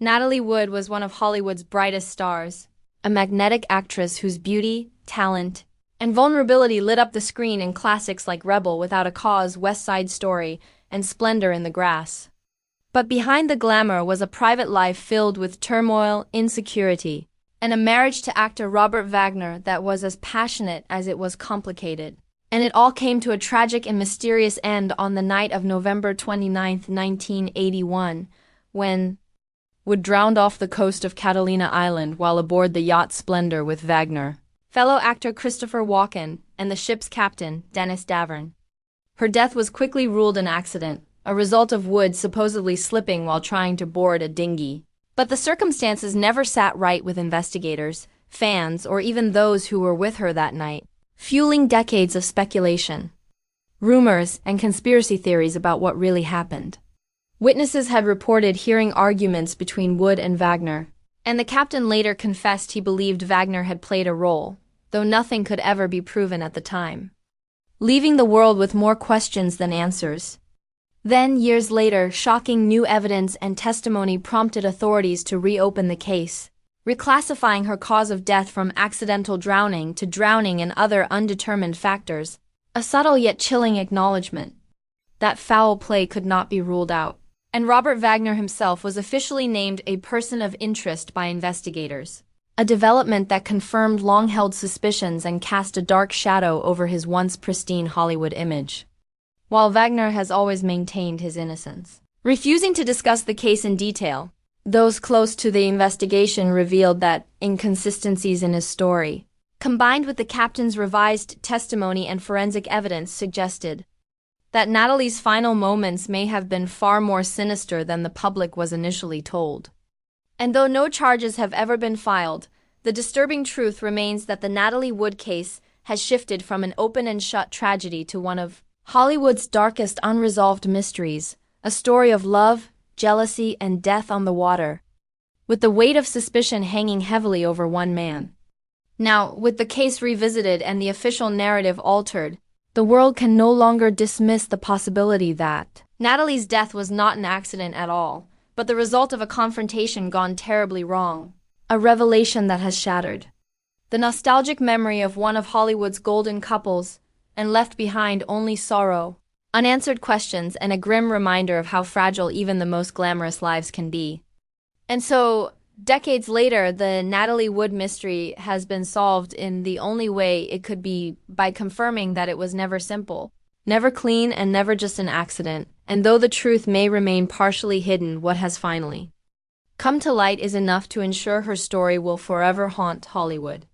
Natalie Wood was one of Hollywood's brightest stars, a magnetic actress whose beauty, talent, and vulnerability lit up the screen in classics like Rebel Without a Cause, West Side Story, and Splendor in the Grass. But behind the glamour was a private life filled with turmoil, insecurity, and a marriage to actor Robert Wagner that was as passionate as it was complicated. And it all came to a tragic and mysterious end on the night of November 29, 1981, when Wood drowned off the coast of Catalina Island while aboard the yacht Splendor with Wagner, fellow actor Christopher Walken, and the ship's captain, Dennis Davern. Her death was quickly ruled an accident, a result of Wood supposedly slipping while trying to board a dinghy. But the circumstances never sat right with investigators, fans, or even those who were with her that night, fueling decades of speculation, rumors, and conspiracy theories about what really happened. Witnesses had reported hearing arguments between Wood and Wagner, and the captain later confessed he believed Wagner had played a role, though nothing could ever be proven at the time, leaving the world with more questions than answers. Then, years later, shocking new evidence and testimony prompted authorities to reopen the case, reclassifying her cause of death from accidental drowning to drowning and other undetermined factors, a subtle yet chilling acknowledgement that foul play could not be ruled out. And Robert Wagner himself was officially named a person of interest by investigators, a development that confirmed long-held suspicions and cast a dark shadow over his once pristine Hollywood image. While Wagner has always maintained his innocence, refusing to discuss the case in detail, those close to the investigation revealed that inconsistencies in his story, combined with the captain's revised testimony and forensic evidence, suggested that Natalie's final moments may have been far more sinister than the public was initially told. And though no charges have ever been filed, the disturbing truth remains that the Natalie Wood case has shifted from an open and shut tragedy to one of Hollywood's darkest unresolved mysteries, a story of love, jealousy, and death on the water, with the weight of suspicion hanging heavily over one man. Now, with the case revisited and the official narrative altered, the world can no longer dismiss the possibility that Natalie's death was not an accident at all, but the result of a confrontation gone terribly wrong, a revelation that has shattered the nostalgic memory of one of Hollywood's golden couples and left behind only sorrow, unanswered questions, and a grim reminder of how fragile even the most glamorous lives can be. And so, decades later, the Natalie Wood mystery has been solved in the only way it could be, by confirming that it was never simple, never clean, and never just an accident. And though the truth may remain partially hidden, what has finally come to light is enough to ensure her story will forever haunt Hollywood.